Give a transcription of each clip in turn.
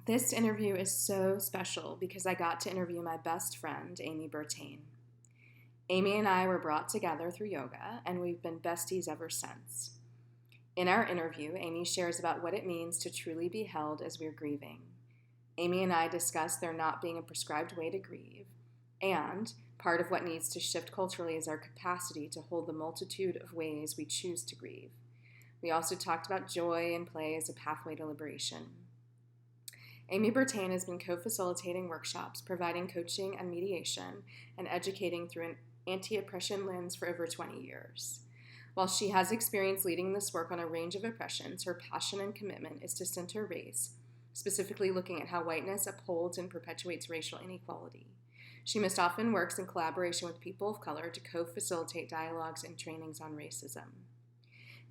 This interview is so special because I got to interview my best friend, Amy Burtaine. Amy and I were brought together through yoga, and we've been besties ever since. In our interview, Amy shares about what it means to truly be held as we're grieving. Amy and I discuss there not being a prescribed way to grieve, and part of what needs to shift culturally is our capacity to hold the multitude of ways we choose to grieve. We also talked about joy and play as a pathway to liberation. Amy Burtaine has been co-facilitating workshops, providing coaching and mediation, and educating through an anti-oppression lens for over 20 years. While she has experience leading this work on a range of oppressions, her passion and commitment is to center race, specifically looking at how whiteness upholds and perpetuates racial inequality. She most often works in collaboration with people of color to co-facilitate dialogues and trainings on racism.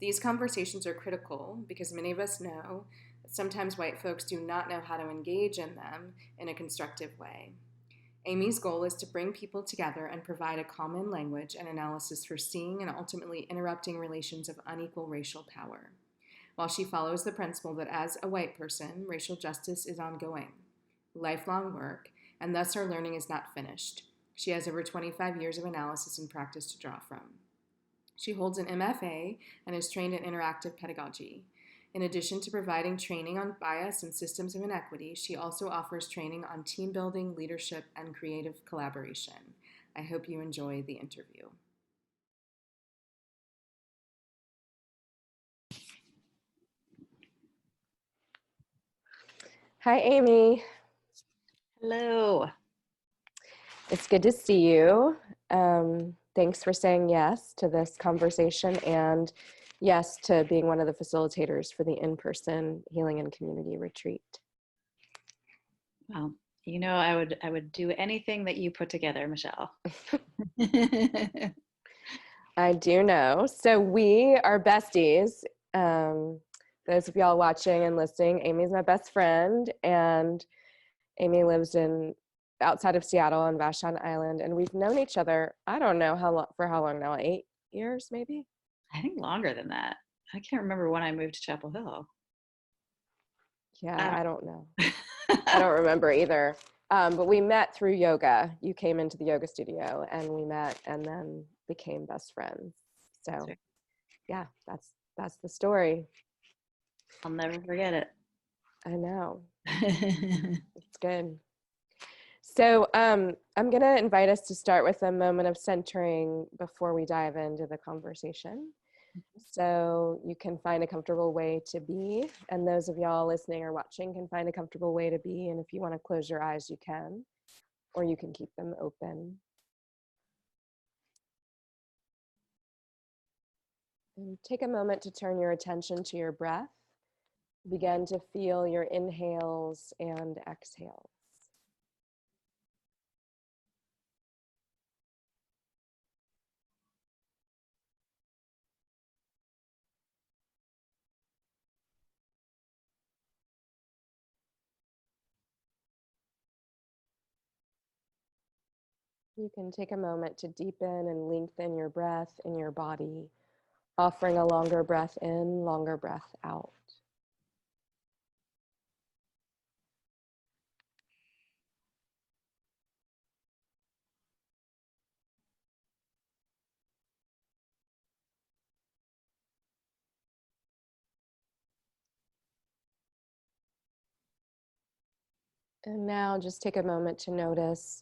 These conversations are critical because many of us know that sometimes white folks do not know how to engage in them in a constructive way. Amy's goal is to bring people together and provide a common language and analysis for seeing and ultimately interrupting relations of unequal racial power. While she follows the principle that as a white person, racial justice is ongoing, lifelong work, and thus her learning is not finished. She has over 25 years of analysis and practice to draw from. She holds an MFA and is trained in interactive pedagogy. In addition to providing training on bias and systems of inequity, she also offers training on team building, leadership, and creative collaboration. I hope you enjoy the interview. Hi, Amy. Hello. It's good to see you. Thanks for saying yes to this conversation and yes to being one of the facilitators for the in-person healing and community retreat. Well, you know, I would do anything that you put together, Michelle. I do know. So we are besties. Those of y'all watching and listening, Amy's my best friend, and Amy lives outside of Seattle on Vashon Island, and we've known each other, I don't know for how long now, 8 years maybe? I think longer than that. I can't remember when I moved to Chapel Hill. Yeah, I don't know. I don't remember either. But we met through yoga. You came into the yoga studio and we met and then became best friends. So yeah, that's the story. I'll never forget it. I know. It's good. So I'm going to invite us to start with a moment of centering before we dive into the conversation. So you can find a comfortable way to be, and those of y'all listening or watching can find a comfortable way to be, and if you want to close your eyes, you can, or you can keep them open. And take a moment to turn your attention to your breath. Begin to feel your inhales and exhales. You can take a moment to deepen and lengthen your breath in your body, offering a longer breath in, longer breath out. And now just take a moment to notice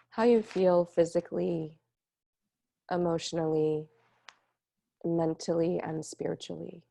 how you feel physically, emotionally, mentally, and spiritually.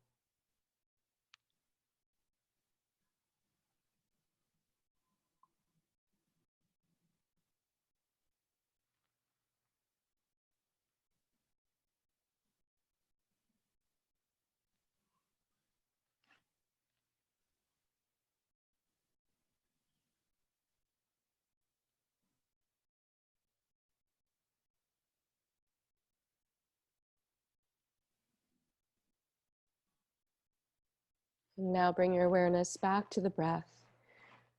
And now bring your awareness back to the breath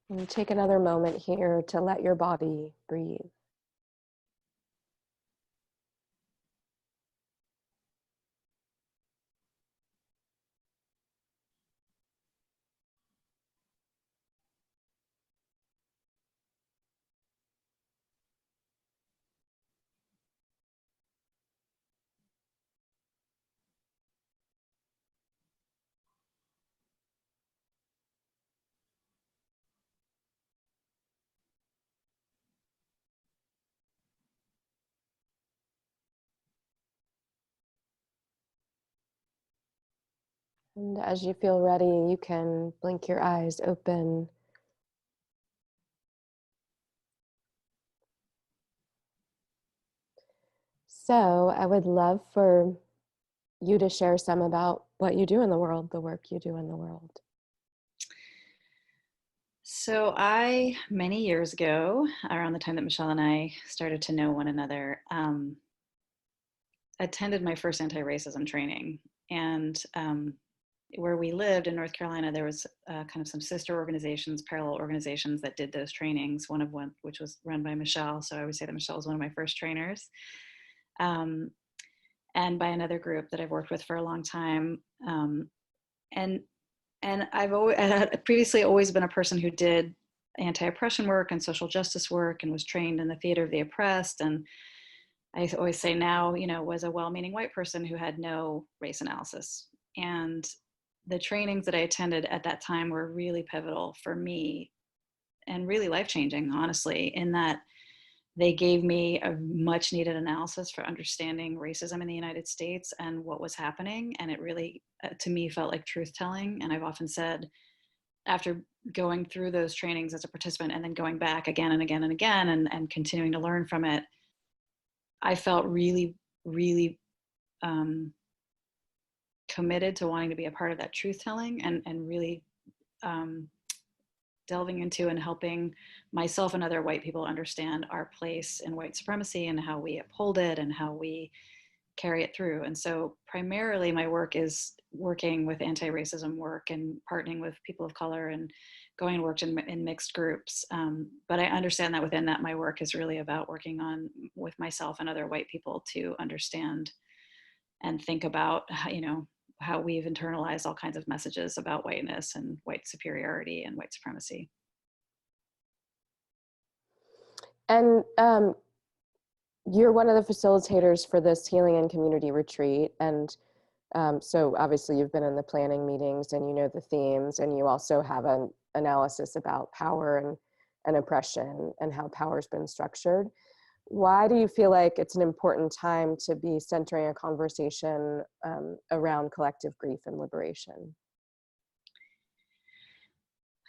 and take another moment here to let your body breathe. And as you feel ready, you can blink your eyes open. So I would love for you to share some about what you do in the world, the work you do in the world. So many years ago, around the time that Michelle and I started to know one another, attended my first anti-racism training. And where we lived in North Carolina, there was kind of some sister organizations, parallel organizations that did those trainings, which was run by Michelle. So I would say that Michelle was one of my first trainers. And by another group that I've worked with for a long time. And I had previously always been a person who did anti-oppression work and social justice work and was trained in the theater of the oppressed. And I always say now, was a well-meaning white person who had no race analysis. And the trainings that I attended at that time were really pivotal for me and really life-changing, honestly, in that they gave me a much needed analysis for understanding racism in the United States and what was happening. And it really, to me, felt like truth telling. And I've often said, after going through those trainings as a participant and then going back again and again and again and continuing to learn from it, I felt really, really committed to wanting to be a part of that truth telling and really delving into and helping myself and other white people understand our place in white supremacy and how we uphold it and how we carry it through. And so primarily my work is working with anti-racism work and partnering with people of color and going and worked in mixed groups. But I understand that within that, my work is really about working on with myself and other white people to understand and think about, how we've internalized all kinds of messages about whiteness and white superiority and white supremacy. And you're one of the facilitators for this healing and community retreat. And so obviously you've been in the planning meetings and you know the themes, and you also have an analysis about power and oppression and how power's been structured. Why do you feel like it's an important time to be centering a conversation around collective grief and liberation?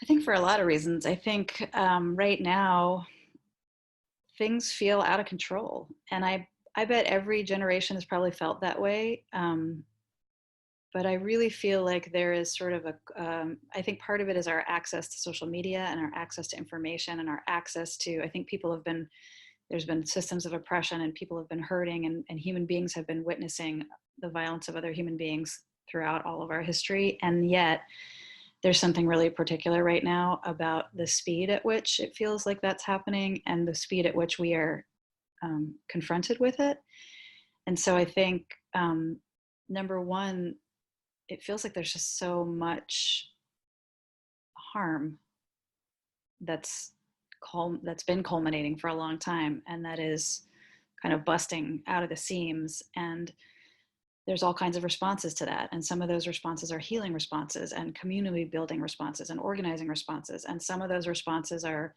I think for a lot of reasons. I think right now things feel out of control, and I bet every generation has probably felt that way. But I really feel like there is sort of I think part of it is our access to social media and our access to information and our access to, I think there's been systems of oppression and people have been hurting and human beings have been witnessing the violence of other human beings throughout all of our history. And yet there's something really particular right now about the speed at which it feels like that's happening and the speed at which we are confronted with it. And so I think, number one, it feels like there's just so much harm that's been culminating for a long time, and that is kind of busting out of the seams. And there's all kinds of responses to that, and some of those responses are healing responses and community building responses and organizing responses, and some of those responses are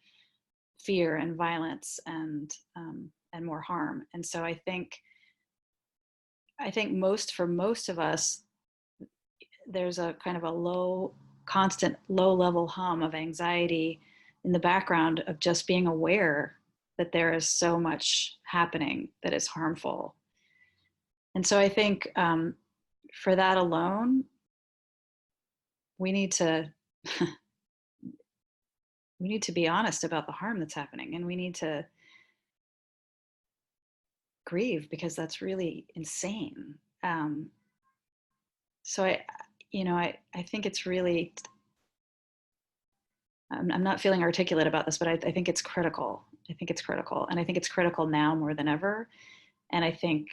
fear and violence and more harm. And so I think for most of us, there's a kind of a constant low level hum of anxiety in the background of just being aware that there is so much happening that is harmful. And so I think for that alone, we need to be honest about the harm that's happening, and we need to grieve because that's really insane. So I think it's really, I'm not feeling articulate about this, but I think it's critical. I think it's critical. And I think it's critical now more than ever. And I think,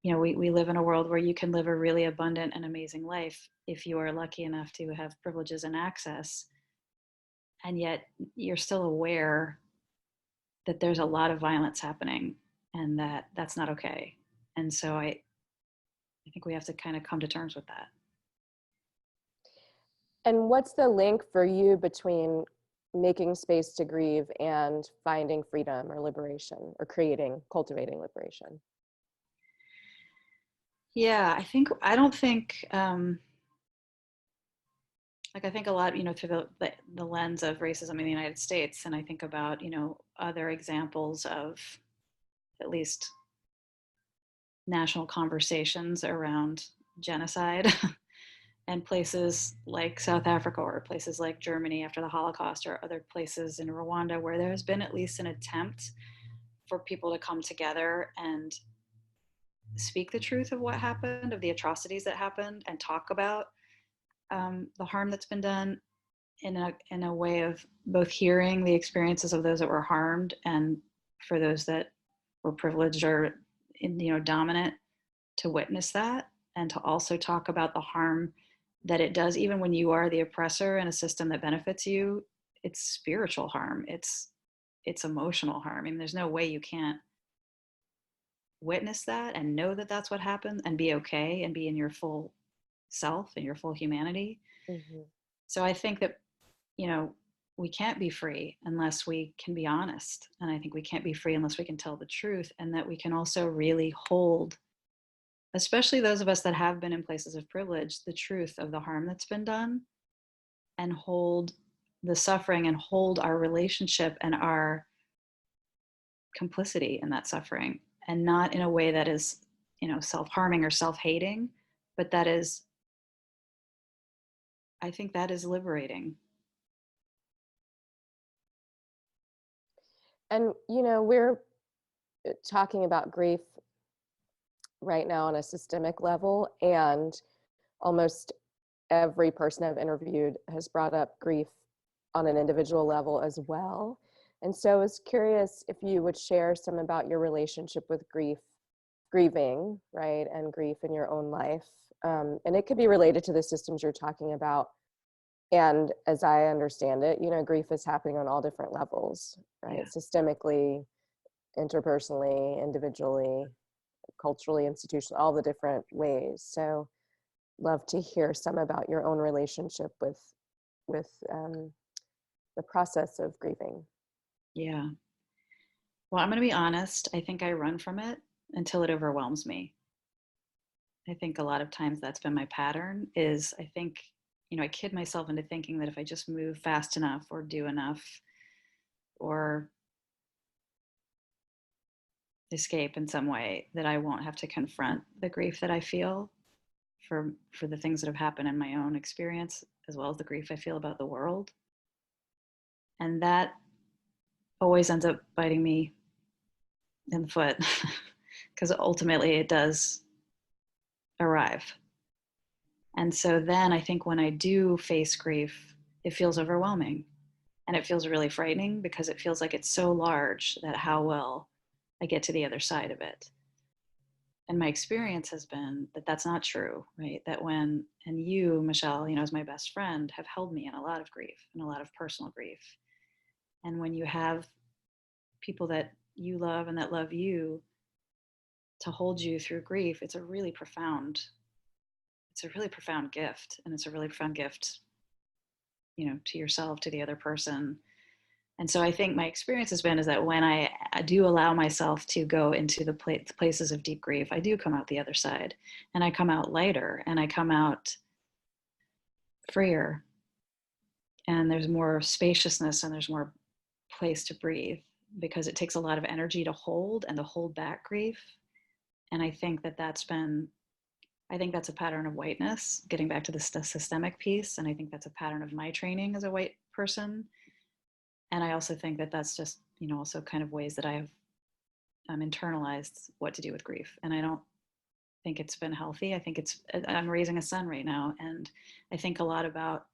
we live in a world where you can live a really abundant and amazing life if you are lucky enough to have privileges and access. And yet you're still aware that there's a lot of violence happening and that that's not okay. And so I think we have to kind of come to terms with that. And what's the link for you between making space to grieve and finding freedom or liberation or cultivating liberation? Yeah, I don't think, like I think a lot, through the lens of racism in the United States, and I think about, other examples of at least national conversations around genocide and places like South Africa or places like Germany after the Holocaust or other places in Rwanda where there has been at least an attempt for people to come together and speak the truth of what happened, of the atrocities that happened, and talk about the harm that's been done in a way of both hearing the experiences of those that were harmed and for those that were privileged or dominant to witness that, and to also talk about the harm that it does even when you are the oppressor in a system that benefits you. It's spiritual harm, it's emotional harm. I mean, there's no way you can't witness that and know that that's what happened and be okay and be in your full self and your full humanity. Mm-hmm. So I think that, we can't be free unless we can be honest. And I think we can't be free unless we can tell the truth, and that we can also really hold, especially those of us that have been in places of privilege, the truth of the harm that's been done, and hold the suffering and hold our relationship and our complicity in that suffering, and not in a way that is, self-harming or self-hating, but that is, I think that is liberating. And, we're talking about grief right now on a systemic level, and almost every person I've interviewed has brought up grief on an individual level as well. And so I was curious if you would share some about your relationship with grieving, right, and grief in your own life. And it could be related to the systems you're talking about. And as I understand it, grief is happening on all different levels, right? Yeah. Systemically, interpersonally, individually, culturally, institutionally, all the different ways. So love to hear some about your own relationship with the process of grieving. Yeah. Well, I'm going to be honest. I think I run from it until it overwhelms me. I think a lot of times that's been my pattern. Is I think, I kid myself into thinking that if I just move fast enough or do enough or escape in some way, that I won't have to confront the grief that I feel for the things that have happened in my own experience, as well as the grief I feel about the world. And that always ends up biting me in the foot because ultimately it does arrive. And so then I think when I do face grief, it feels overwhelming, and it feels really frightening because it feels like it's so large that how will I get to the other side of it? And my experience has been that that's not true, right? That and you, Michelle, as my best friend, have held me in a lot of grief and a lot of personal grief. And when you have people that you love and that love you to hold you through grief, it's a really profound gift. And it's a really profound gift, to yourself, to the other person. And so I think my experience has been is that when I do allow myself to go into the places of deep grief, I do come out the other side, and I come out lighter, and I come out freer, and there's more spaciousness, and there's more place to breathe, because it takes a lot of energy to hold and to hold back grief. And I think that's a pattern of whiteness, getting back to the systemic piece. And I think that's a pattern of my training as a white person. And I also think that's just, also kind of ways that I have internalized what to do with grief. And I don't think it's been healthy. I think I'm raising a son right now. And I think a lot about,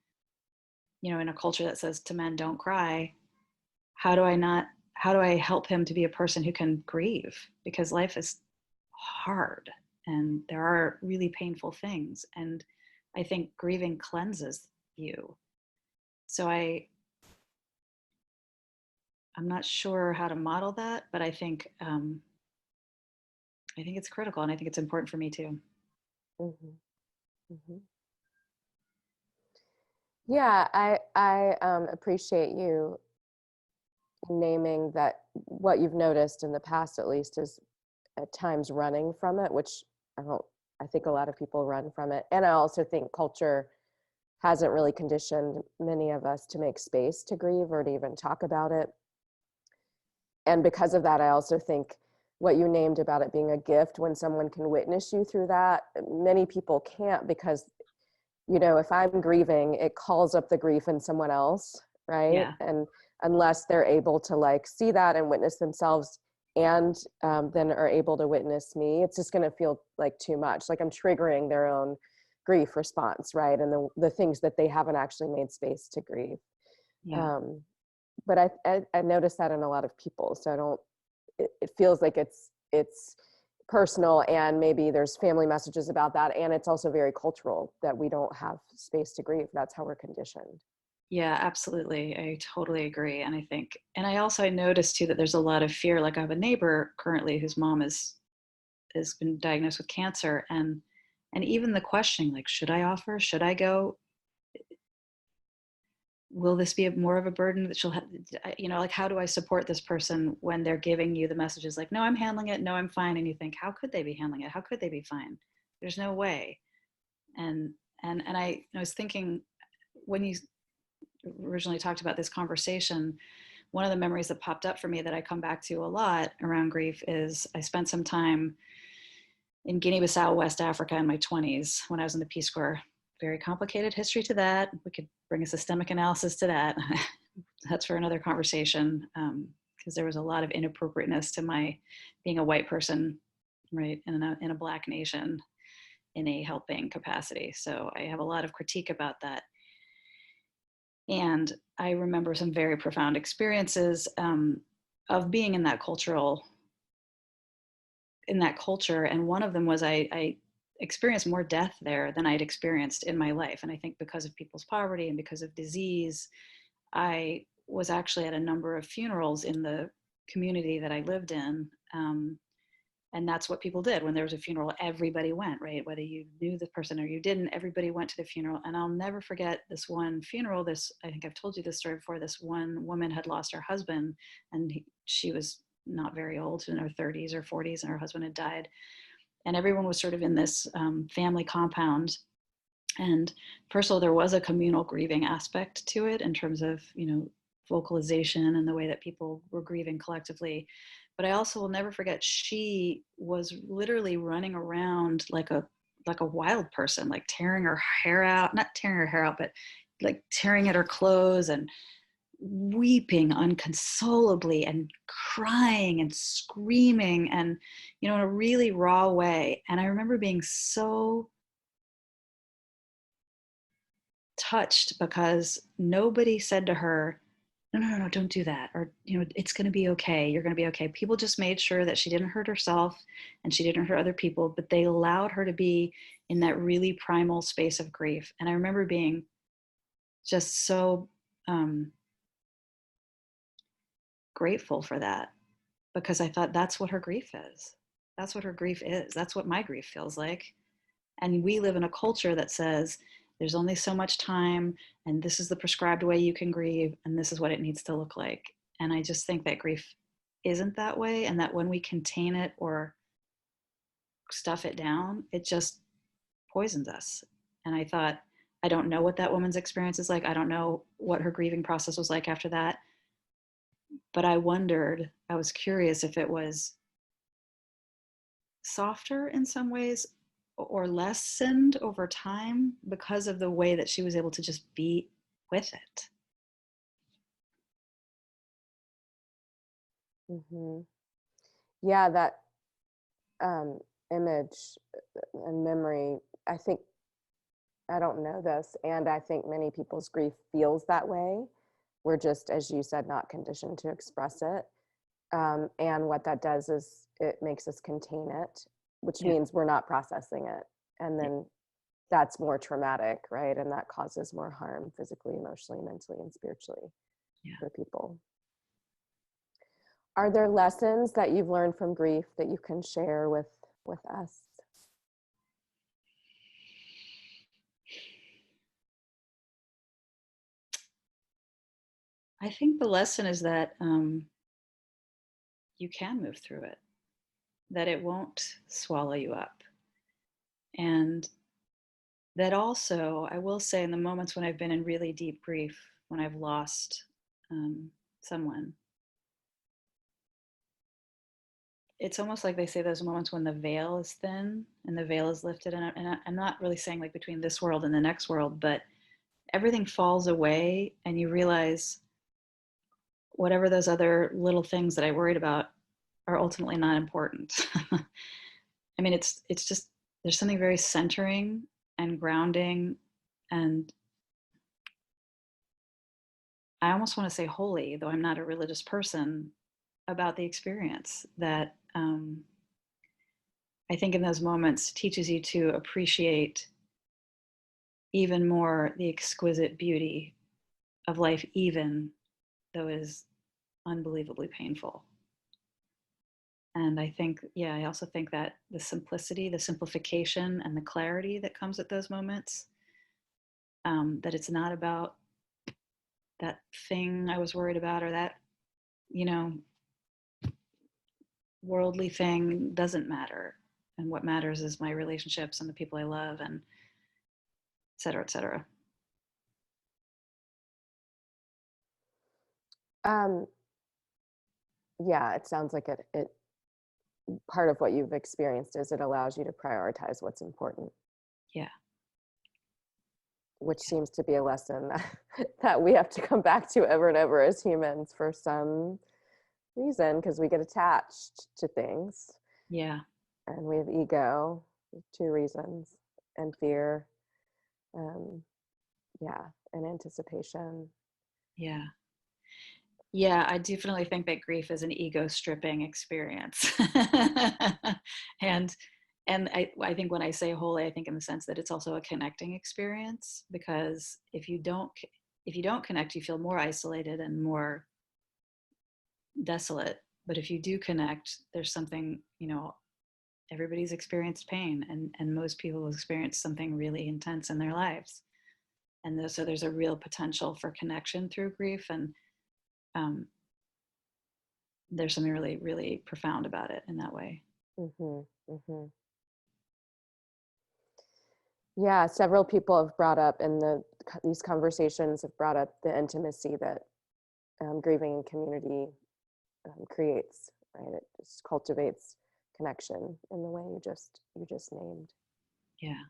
in a culture that says to men, don't cry, how do I help him to be a person who can grieve? Because life is hard and there are really painful things. And I think grieving cleanses you. So I'm not sure how to model that, but I think it's critical, and I think it's important for me too. Mm-hmm. Mm-hmm. Yeah, I appreciate you naming that what you've noticed in the past, at least, is at times running from it, which I I think a lot of people run from it. And I also think culture hasn't really conditioned many of us to make space to grieve or to even talk about it. And because of that, I also think what you named about it being a gift, when someone can witness you through that, many people can't, because, you know, if I'm grieving, it calls up the grief in someone else, right? Yeah. And unless they're able to like see that and witness themselves, and then are able to witness me, it's just going to feel like too much, like I'm triggering their own grief response, right? And the things that they haven't actually made space to grieve. Yeah. But I noticed that in a lot of people. So I don't, it feels like it's personal, and maybe there's family messages about that. And it's also very cultural that we don't have space to grieve. That's how we're conditioned. Yeah, absolutely. I totally agree. And I also noticed too that there's a lot of fear. Like I have a neighbor currently whose mom has been diagnosed with cancer, and even the questioning, like, should I offer? Should I go? Will this be more of a burden that she'll have? You know, like, how do I support this person when they're giving you the messages like, no, I'm handling it. No, I'm fine. And you think, how could they be handling it? How could they be fine? There's no way. And I was thinking, when you originally talked about this conversation, one of the memories that popped up for me that I come back to a lot around grief is I spent some time in Guinea-Bissau, West Africa in my 20s when I was in the Peace Corps. Very complicated history to that. We could bring a systemic analysis to that. That's for another conversation, because there was a lot of inappropriateness to my being a white person, right, in a Black nation in a helping capacity. So I have a lot of critique about that. And I remember some very profound experiences of being in that culture. And one of them was I experienced more death there than I'd experienced in my life. And I think because of people's poverty and because of disease, I was actually at a number of funerals in the community that I lived in. And that's what people did. When there was a funeral, everybody went, right? Whether you knew the person or you didn't, everybody went to the funeral. And I'll never forget this one funeral. I think I've told you this story before. This one woman had lost her husband, and she was not very old, in her 30s or 40s, and her husband had died. And everyone was sort of in this family compound. And first of all, there was a communal grieving aspect to it in terms of, you know, vocalization and the way that people were grieving collectively. But I also will never forget, she was literally running around like a wild person, like tearing her hair out, not tearing her hair out, but like tearing at her clothes and weeping unconsolably and crying and screaming, and, you know, in a really raw way. And I remember being so touched because nobody said to her, no, don't do that. Or, you know, it's going to be okay. You're going to be okay. People just made sure that she didn't hurt herself and she didn't hurt other people, but they allowed her to be in that really primal space of grief. And I remember being just so grateful for that, because I thought that's what her grief is. That's what her grief is. That's what my grief feels like. And we live in a culture that says there's only so much time, and this is the prescribed way you can grieve, and this is what it needs to look like. And I just think that grief isn't that way, and that when we contain it or stuff it down, it just poisons us. And I thought, I don't know what that woman's experience is like. I don't know what her grieving process was like after that. But I was curious if it was softer in some ways or lessened over time because of the way that she was able to just be with it. Mm-hmm. Yeah, that image and memory, I think, I don't know this, and I think many people's grief feels that way. We're just, as you said, not conditioned to express it. And what that does is it makes us contain it, which means we're not processing it. And then that's more traumatic, right? And that causes more harm physically, emotionally, mentally, and spiritually for people. Are there lessons that you've learned from grief that you can share with us? I think the lesson is that you can move through it, that it won't swallow you up. And that also, I will say, in the moments when I've been in really deep grief, when I've lost someone, it's almost like they say those moments when the veil is thin and the veil is lifted. And I'm not really saying like between this world and the next world, but everything falls away and you realize whatever those other little things that I worried about are ultimately not important. I mean, it's just, there's something very centering and grounding, and I almost want to say holy, though I'm not a religious person, about the experience that I think in those moments teaches you to appreciate even more the exquisite beauty of life, even though it is unbelievably painful. And I think, yeah, I also think that the simplicity, the simplification, and the clarity that comes at those moments, that it's not about that thing I was worried about, or that, you know, worldly thing doesn't matter. And what matters is my relationships and the people I love, and et cetera, et cetera. Um, yeah, it sounds like it part of what you've experienced is it allows you to prioritize what's important. Yeah. Which seems to be a lesson that we have to come back to over and over as humans for some reason, because we get attached to things. Yeah. And we have ego, 2 reasons, and fear, yeah, and anticipation. Yeah. Yeah, I definitely think that grief is an ego stripping experience. and I think when I say holy, I think in the sense that it's also a connecting experience, because if you don't connect, you feel more isolated and more desolate. But if you do connect, there's something, you know, everybody's experienced pain, and most people experience something really intense in their lives. And so there's a real potential for connection through grief. And there's something really, really profound about it in that way. Mm-hmm, mm-hmm. Yeah, several people have brought up these conversations have brought up the intimacy that grieving in community creates, right? It just cultivates connection in the way you just named. Yeah.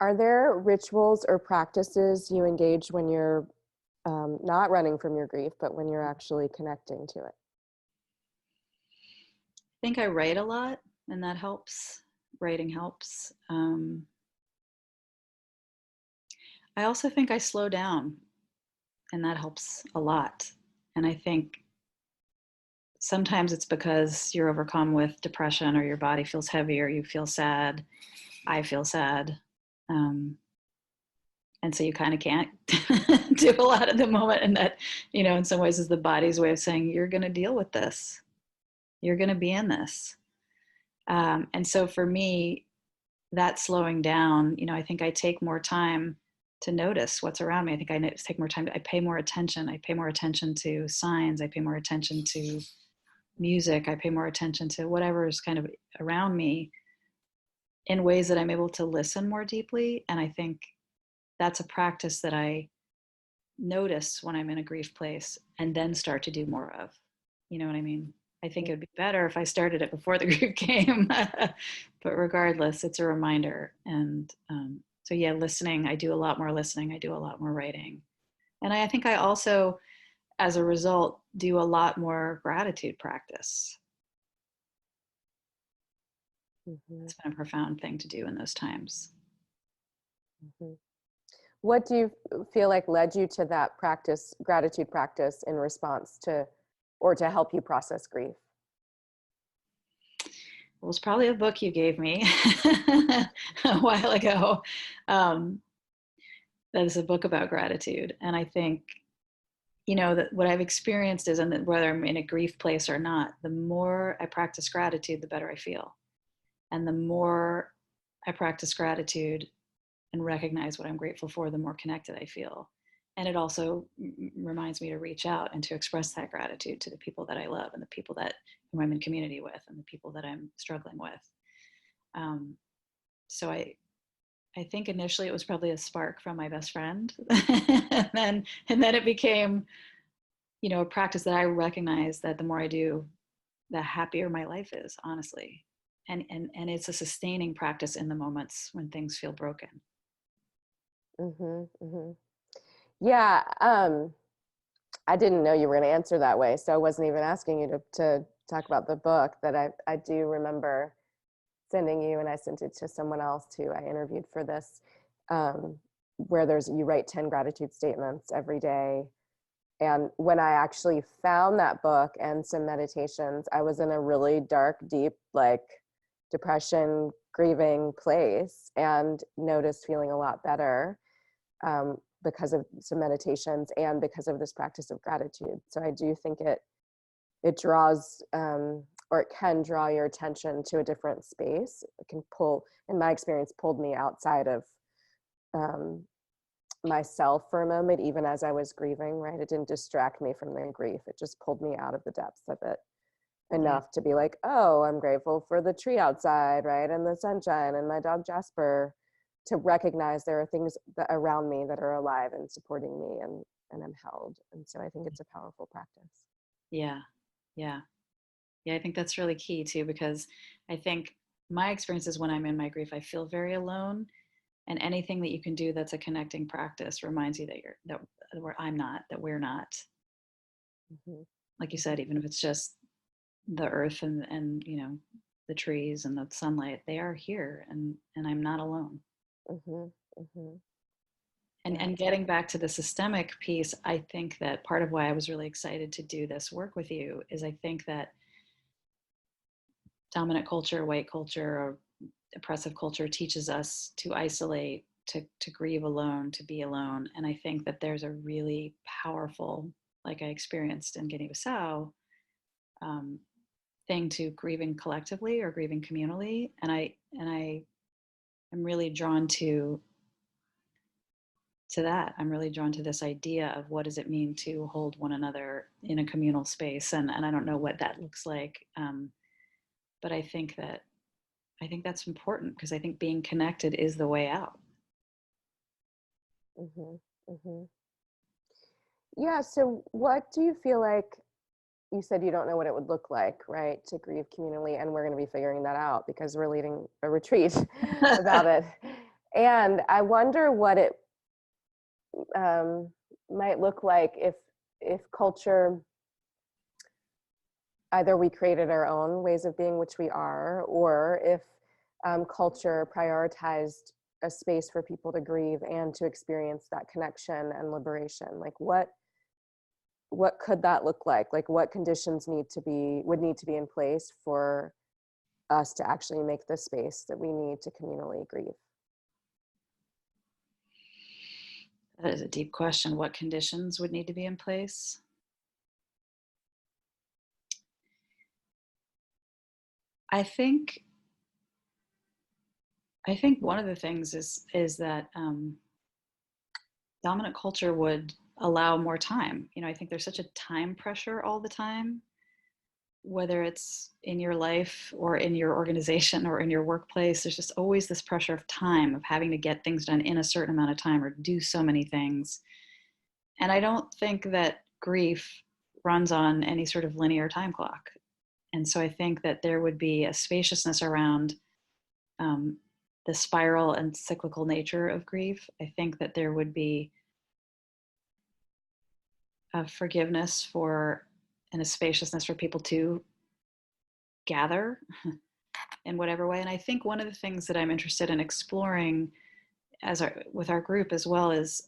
Are there rituals or practices you engage when you're not running from your grief, but when you're actually connecting to it? I think I write a lot, and that helps. Writing helps. I also think I slow down, and that helps a lot. And I think sometimes it's because you're overcome with depression, or your body feels heavy, or you feel sad. I feel sad. And so you kind of can't do a lot at the moment. And that, you know, in some ways is the body's way of saying, you're going to deal with this. You're going to be in this. And so for me, that slowing down, you know, I think I take more time to notice what's around me. I think I take more time. I pay more attention. I pay more attention to signs. I pay more attention to music. I pay more attention to whatever is kind of around me in ways that I'm able to listen more deeply. And I think that's a practice that I notice when I'm in a grief place and then start to do more of. You know what I mean? I think it would be better if I started it before the grief came. But regardless, it's a reminder. And so, yeah, listening. I do a lot more listening. I do a lot more writing. And I think I also, as a result, do a lot more gratitude practice. Mm-hmm. It's been a profound thing to do in those times. Mm-hmm. What do you feel like led you to that practice, gratitude practice, in response to, or to help you process grief? It was probably a book you gave me a while ago. That is a book about gratitude. And I think, you know, that what I've experienced is, and whether I'm in a grief place or not, the more I practice gratitude, the better I feel. And the more I practice gratitude and recognize what I'm grateful for, the more connected I feel. And it also reminds me to reach out and to express that gratitude to the people that I love, and the people that who I'm in community with, and the people that I'm struggling with. I think initially it was probably a spark from my best friend, and then it became, a practice that I recognize that the more I do, the happier my life is, honestly. And it's a sustaining practice in the moments when things feel broken. Yeah, I didn't know you were going to answer that way, so I wasn't even asking you to talk about the book. That I do remember sending you, and I sent it to someone else who I interviewed for this, where you write 10 gratitude statements every day. And when I actually found that book and some meditations, I was in a really dark, deep, like depression, grieving place, and noticed feeling a lot better because of some meditations and because of this practice of gratitude. So I do think it draws, or it can draw your attention to a different space. It can pull, in my experience, pulled me outside of myself for a moment, even as I was grieving, right? It didn't distract me from the grief. It just pulled me out of the depths of it enough to be like, oh, I'm grateful for the tree outside, right? And the sunshine and my dog Jasper, to recognize there are things around me that are alive and supporting me, and I'm held. And so I think it's a powerful practice. Yeah. I think that's really key too, because I think my experience is when I'm in my grief, I feel very alone. And anything that you can do that's a connecting practice reminds you that I'm not, that we're not. Like you said, even if it's just the earth and the trees and the sunlight, they are here, and I'm not alone. And getting back to the systemic piece, I think that part of why I was really excited to do this work with you is I think that dominant culture, white culture, or oppressive culture teaches us to isolate, to grieve alone, to be alone. And I think that there's a really powerful, like I experienced in Guinea-Bissau, thing to grieving collectively or grieving communally. And I am really drawn to that. I'm really drawn to this idea of what does it mean to hold one another in a communal space. And I don't know what that looks like. But I think that's important, because I think being connected is the way out. Yeah. So what do you feel like, you said you don't know what it would look like, right, to grieve communally, and we're going to be figuring that out because we're leading a retreat about it. And I wonder what it might look like if culture, either we created our own ways of being, which we are, or if culture prioritized a space for people to grieve and to experience that connection and liberation. Like what could that look like? Like what conditions would need to be in place for us to actually make the space that we need to communally grieve? That is a deep question. What conditions would need to be in place? I think one of the things is that dominant culture would allow more time. I think there's such a time pressure all the time, whether it's in your life or in your organization or in your workplace. There's just always this pressure of time, of having to get things done in a certain amount of time or do so many things. And I don't think that grief runs on any sort of linear time clock. And so I think that there would be a spaciousness around the spiral and cyclical nature of grief. I think that there would be a forgiveness and a spaciousness for people to gather in whatever way. And I think one of the things that I'm interested in exploring with our group as well is,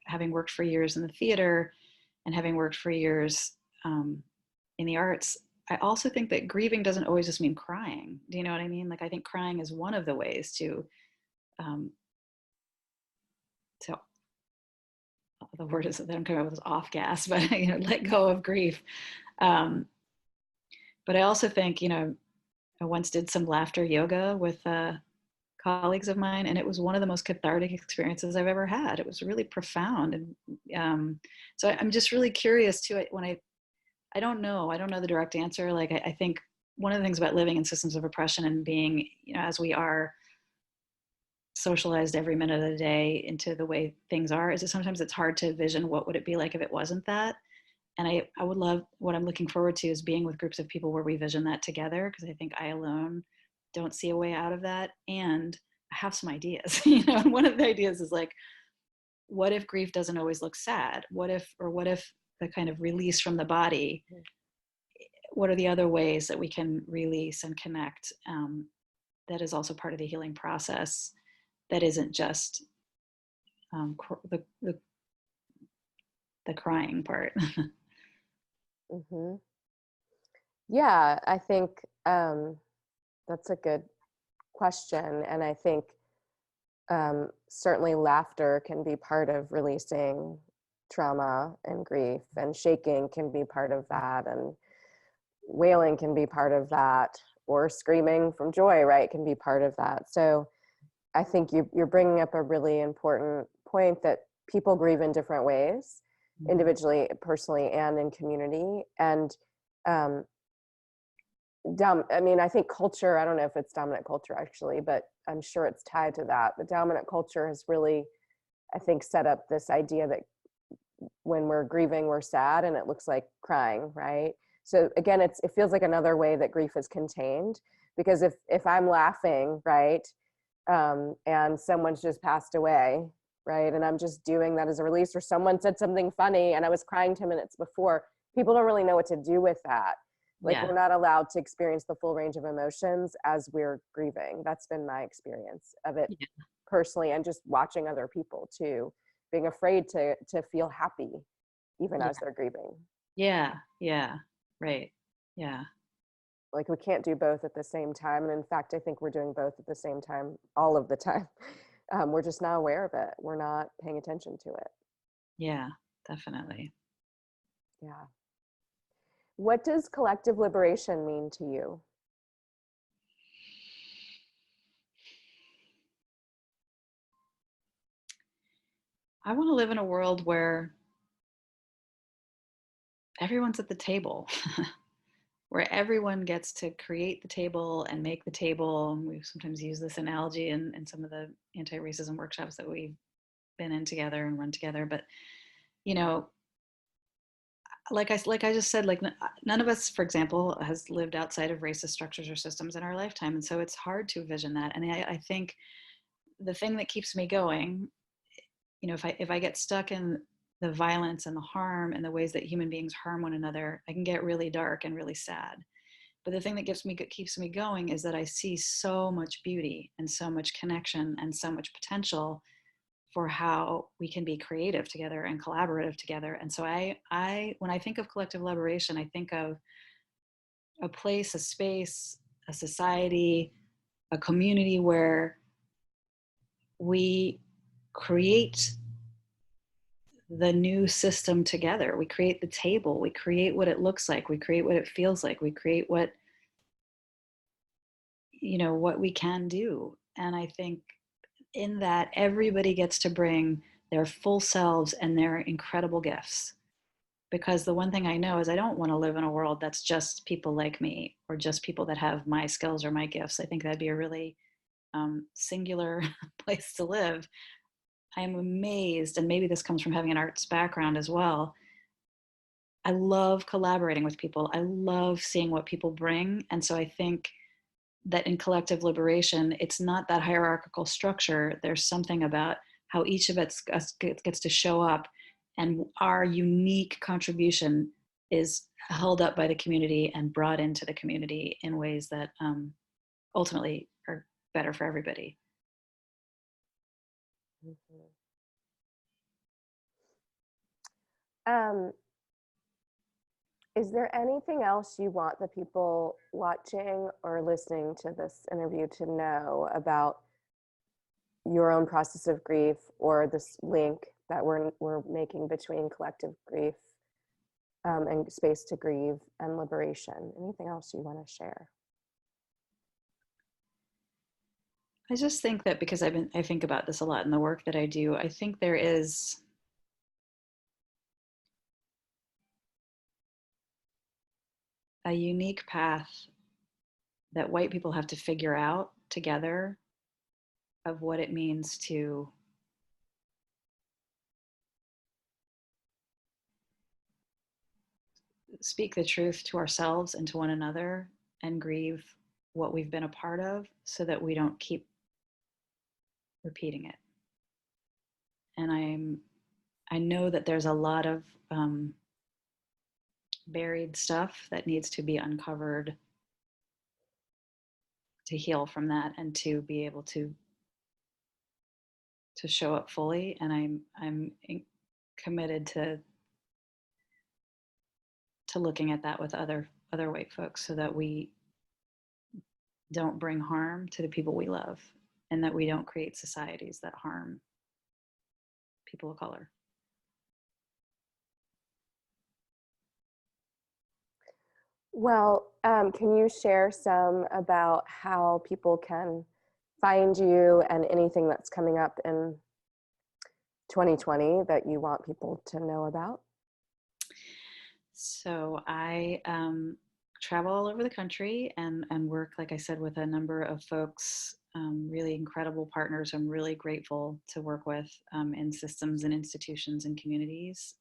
having worked for years in the theater and having worked for years in the arts, I also think that grieving doesn't always just mean crying. Do you know what I mean? Like, I think crying is one of the ways to the word is that I'm coming up with off gas, but let go of grief. But I also think, I once did some laughter yoga with colleagues of mine, and it was one of the most cathartic experiences I've ever had. It was really profound. And so I'm just really curious too, I don't know the direct answer. Like, I think one of the things about living in systems of oppression and being, as we are, socialized every minute of the day into the way things are, is that sometimes it's hard to envision what would it be like if it wasn't that. And I would love, what I'm looking forward to is being with groups of people where we vision that together, because I think I alone don't see a way out of that. And I have some ideas, and one of the ideas is like, what if grief doesn't always look sad? What if the kind of release from the body, what are the other ways that we can release and connect, that is also part of the healing process, that isn't just the crying part. Mm-hmm. Yeah, I think that's a good question. And I think certainly laughter can be part of releasing trauma and grief, and shaking can be part of that, and wailing can be part of that, or screaming from joy, right, can be part of that. So I think you're bringing up a really important point, that people grieve in different ways, individually, personally, and in community. And I think culture, I don't know if it's dominant culture actually, but I'm sure it's tied to that. The dominant culture has really, I think, set up this idea that when we're grieving, we're sad, and it looks like crying, right? So again, it feels like another way that grief is contained, because if I'm laughing, right, and someone's just passed away, right, and I'm just doing that as a release, or someone said something funny and I was crying 10 minutes before, people don't really know what to do with that. Like, Yeah. we're not allowed to experience the full range of emotions as we're grieving. That's been my experience of it, Yeah. personally, and just watching other people too, being afraid to feel happy even Yeah. as they're grieving. Yeah. Yeah. Right. Yeah. Like, we can't do both at the same time. And in fact, I think we're doing both at the same time all of the time. We're just not aware of it. We're not paying attention to it. Yeah. Definitely. Yeah. What does collective liberation mean to you? I want to live in a world where everyone's at the table, where everyone gets to create the table and make the table. And we sometimes use this analogy in some of the anti-racism workshops that we've been in together and run together. But, you know, like I just said, like none of us, for example, has lived outside of racist structures or systems in our lifetime. And so it's hard to envision that. And I think the thing that keeps me going, if I get stuck in the violence and the harm and the ways that human beings harm one another, I can get really dark and really sad. But the thing that keeps me going is that I see so much beauty and so much connection and so much potential for how we can be creative together and collaborative together. And so when I think of collective liberation, I think of a place, a space, a society, a community where we create the new system together. We create the table, we create what it looks like, we create what it feels like, we create what we can do. And I think in that, everybody gets to bring their full selves and their incredible gifts. Because the one thing I know is I don't want to live in a world that's just people like me, or just people that have my skills or my gifts. I think that'd be a really singular place to live. I am amazed, and maybe this comes from having an arts background as well. I love collaborating with people. I love seeing what people bring. And so I think that in collective liberation, it's not that hierarchical structure. There's something about how each of us gets to show up, and our unique contribution is held up by the community and brought into the community in ways that ultimately are better for everybody. Mm-hmm. Is there anything else you want the people watching or listening to this interview to know about your own process of grief, or this link that we're making between collective grief and space to grieve and liberation? Anything else you want to share? I just think that because I think about this a lot in the work that I do, I think there is a unique path that white people have to figure out together of what it means to speak the truth to ourselves and to one another and grieve what we've been a part of so that we don't keep repeating it. And I know that there's a lot of buried stuff that needs to be uncovered to heal from that and to be able to show up fully. And I'm committed to looking at that with other white folks so that we don't bring harm to the people we love and that we don't create societies that harm people of color. Well, can you share some about how people can find you and anything that's coming up in 2020 that you want people to know about? So I travel all over the country and work, like I said, with a number of folks, really incredible partners I'm really grateful to work with in systems and institutions and communities.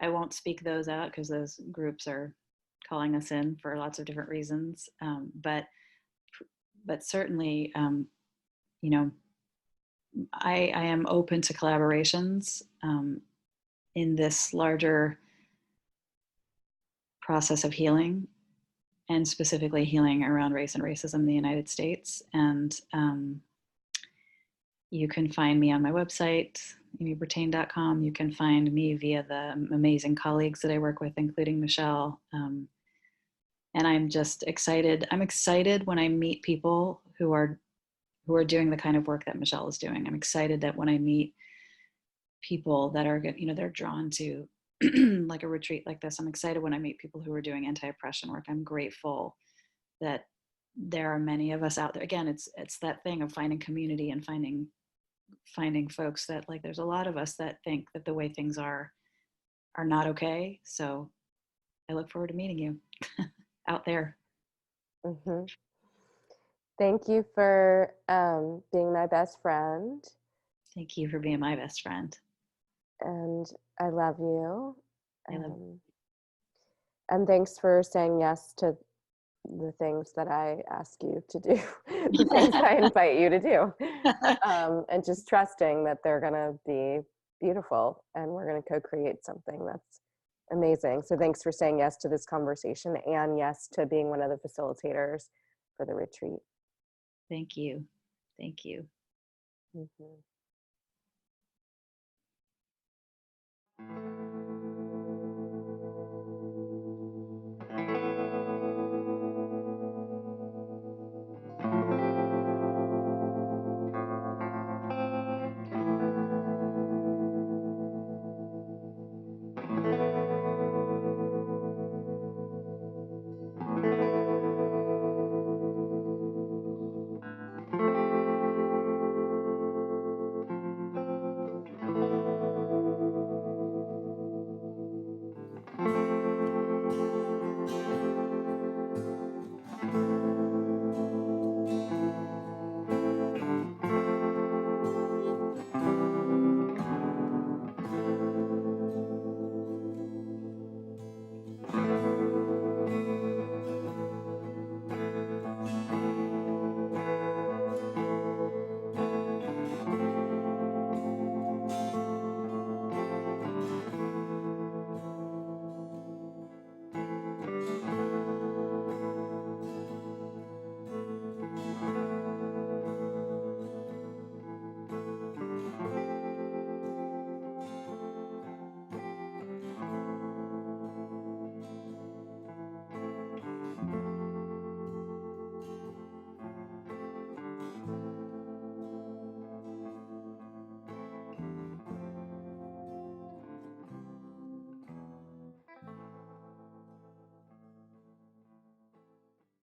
I won't speak those out because those groups are calling us in for lots of different reasons. But certainly, you know, I am open to collaborations in this larger process of healing, and specifically healing around race and racism in the United States. And you can find me on my website, amyburtaine.com. You can find me via the amazing colleagues that I work with, including Michelle. And I'm just excited. I'm excited when I meet people who are doing the kind of work that Michelle is doing. I'm excited that when I meet people that are, they're drawn to like a retreat like this. I'm excited when I meet people who are doing anti-oppression work. I'm grateful that there are many of us out there. Again, it's that thing of finding community and finding folks that, like, there's a lot of us that think that the way things are not okay. So I look forward to meeting you out there. Mm-hmm. Thank you for being my best friend. Thank you for being my best friend. And I love you. I love you. And thanks for saying yes to the things that I ask you to do, the things I invite you to do. And just trusting that they're going to be beautiful and we're going to co-create something that's amazing. So thanks for saying yes to this conversation and yes to being one of the facilitators for the retreat. Thank you. Thank you. Mm-hmm.